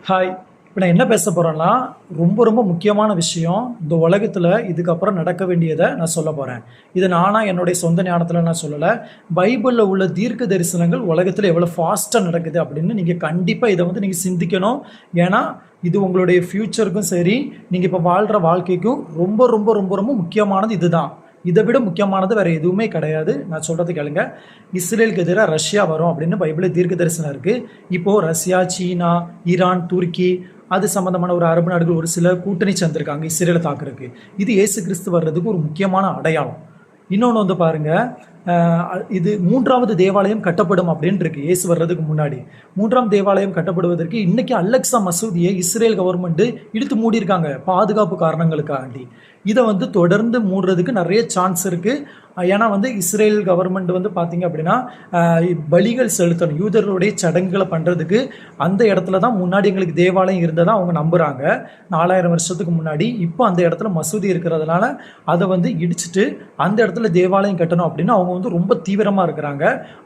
Hi. இப்போ நான் என்ன பேச போகிறேன்னா, ரொம்ப ரொம்ப முக்கியமான விஷயம். இந்த உலகத்தில் இதுக்கப்புறம் நடக்க வேண்டியதை நான் சொல்ல போகிறேன். இது நானா என்னுடைய சொந்த ஞானத்தில் நான் சொல்லலை. பைபிளில் உள்ள தீர்க்க தரிசனங்கள் உலகத்தில் எவ்வளோ ஃபாஸ்ட்டாக நடக்குது அப்படின்னு நீங்கள் கண்டிப்பாக இதை நீங்கள் சிந்திக்கணும். ஏன்னா இது உங்களுடைய ஃப்யூச்சருக்கும் சரி, நீங்கள் இப்போ வாழ்கிற வாழ்க்கைக்கும் ரொம்ப ரொம்ப ரொம்ப ரொம்ப முக்கியமானது இதுதான். இதை விட முக்கியமானது வேறு எதுவுமே கிடையாது. நான் சொல்கிறது கேளுங்க. இஸ்ரேலுக்கு எதிராக ரஷ்யா வரும் அப்படின்னு பைபிளில் தீர்க்க தரிசனம் இருக்குது. இப்போது ரஷ்யா, சீனா, ஈரான், துருக்கி அது சம்மந்தமான ஒரு அரபு நாடுகள் ஒரு சில கூட்டணி சேர்ந்துருக்காங்க இஸ்ரேலை தாக்குறதுக்கு. இது இயேசு கிறிஸ்து வர்றதுக்கு ஒரு முக்கியமான அடையாளம். இன்னொன்று பாருங்கள், இது 3வது தேவாலயம் கட்டப்படும் அப்படின்னு இருக்கு. இயேசு வர்றதுக்கு முன்னாடி 3ஆம் தேவாலயம் கட்டப்படுவதற்கு இன்னைக்கு அலெக்சா மசூதியை இஸ்ரேல் கவர்மெண்ட் இழுத்து மூடியிருக்காங்க பாதுகாப்பு காரணங்களுக்காண்டி. இதை தொடர்ந்து மூடுறதுக்கு நிறைய சான்ஸ் இருக்குது. ஏன்னா இஸ்ரேல் கவர்மெண்ட் பார்த்தீங்க அப்படின்னா பலிகள் செலுத்தணும், யூதர்களுடைய சடங்குகளை பண்ணுறதுக்கு அந்த இடத்துல தான் முன்னாடி எங்களுக்கு தேவாலயம் இருந்ததாக அவங்க நம்புகிறாங்க 4000 வருஷத்துக்கு முன்னாடி. இப்போ அந்த இடத்துல மசூதி இருக்கிறதுனால அதை இடிச்சிட்டு அந்த இடத்துல தேவாலயம் கட்டணும் அப்படின்னு அவங்க ரொம்ப தீவிரமாக இருக்கிறாங்க.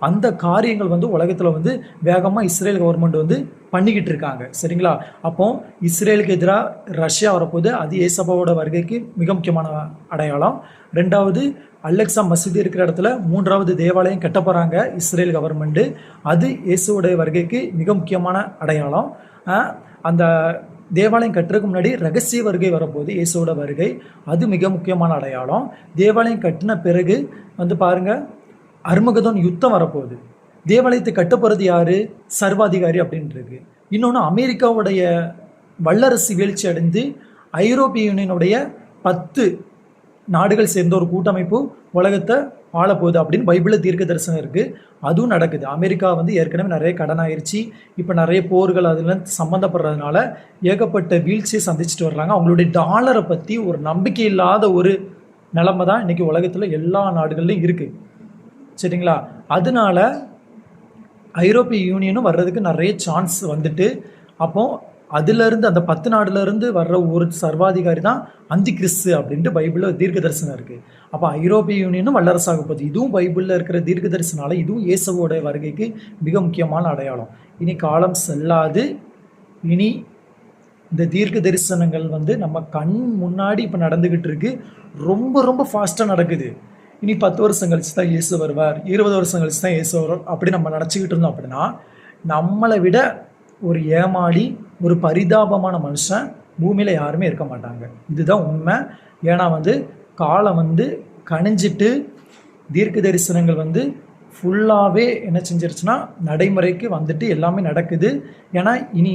அந்த காரியங்கள் உலகத்தில் வேகமாக இஸ்ரேல் கவர்மெண்ட் பண்ணிக்கிட்டு இருக்காங்க. சரிங்களா? அப்போ இஸ்ரேலுக்கு எதிராக ரஷ்யா வரப்போது, அது ஏசப்பாவோட வருகைக்கு மிக முக்கியமான அடையாளம். 2வது, அலெக்சா மசூதி இருக்கிற இடத்துல 3வது தேவாலயம் கட்ட போகிறாங்க இஸ்ரேல் கவர்மெண்ட்டு. அது இயேசுவோடைய வருகைக்கு மிக முக்கியமான அடையாளம். அந்த தேவாலயம் கட்டுறதுக்கு முன்னாடி ரகசிய வருகை வரப்போகுது, இயேசுவோட வருகை. அது மிக முக்கியமான அடையாளம். தேவாலயம் கட்டின பிறகு பாருங்கள், அர்மகதோன் யுத்தம் வரப்போகுது. தேவாலயத்தை கட்டப்போகிறது யார்? சர்வாதிகாரி அப்படின்றது. இன்னொன்று, அமெரிக்காவுடைய வல்லரசு வீழ்ச்சி அடைந்து ஐரோப்பிய யூனியனுடைய 10 நாடுகள் சேர்ந்த ஒரு கூட்டமைப்பு உலகத்தை ஆளப்போகுது அப்படின்னு பைபிளில் தீர்க்க தரிசனம் இருக்குது. அதுவும் நடக்குது. அமெரிக்கா ஏற்கனவே நிறைய கடன் ஆயிடுச்சு. இப்போ நிறைய போர்கள் அதில் சம்மந்தப்படுறதுனால ஏகப்பட்ட வீழ்ச்சியை சந்திச்சுட்டு வர்றாங்க. அவங்களுடைய டாலரை பற்றி ஒரு நம்பிக்கை இல்லாத ஒரு நிலைமை தான் இன்றைக்கி உலகத்தில் எல்லா நாடுகள்லையும் இருக்குது. சரிங்களா? அதனால ஐரோப்பிய யூனியனும் வர்றதுக்கு நிறைய சான்ஸ் அப்போது அதிலிருந்து அந்த 10 நாடுலேருந்து வர்ற ஒரு சர்வாதிகாரி தான் அந்தி கிறிஸ்து அப்படின்ட்டு பைபிளில் தீர்க்க தரிசனம் இருக்குது. அப்போ ஐரோப்பிய யூனியனும் வல்லரசாக போகுது. இதுவும் பைபிளில் இருக்கிற தீர்க்க தரிசனால இதுவும் இயேசுவோட வருகைக்கு மிக முக்கியமான அடையாளம். இனி காலம் செல்லாது. இனி இந்த தீர்க்க தரிசனங்கள் நம்ம கண் முன்னாடி இப்போ நடந்துக்கிட்டு இருக்கு. ரொம்ப ரொம்ப ஃபாஸ்ட்டாக நடக்குது. இனி 10 வருஷம் கழிச்சு தான் இயேசு வருவார், 20 வருஷம் கழிச்சு தான் இயேசு வருவார் அப்படி நம்ம நினச்சிக்கிட்டு இருந்தோம் அப்படின்னா, நம்மளை விட ஒரு ஏமாளி, ஒரு பரிதாபமான மனுஷன் பூமியில் யாருமே இருக்க மாட்டாங்க. இதுதான் உண்மை. ஏன்னா காலம் கணிஞ்சிட்டு தீர்க்க தரிசனங்கள் ஃபுல்லாகவே என்ன செஞ்சிருச்சுன்னா நடைமுறைக்கு எல்லாமே நடக்குது. ஏன்னா இனி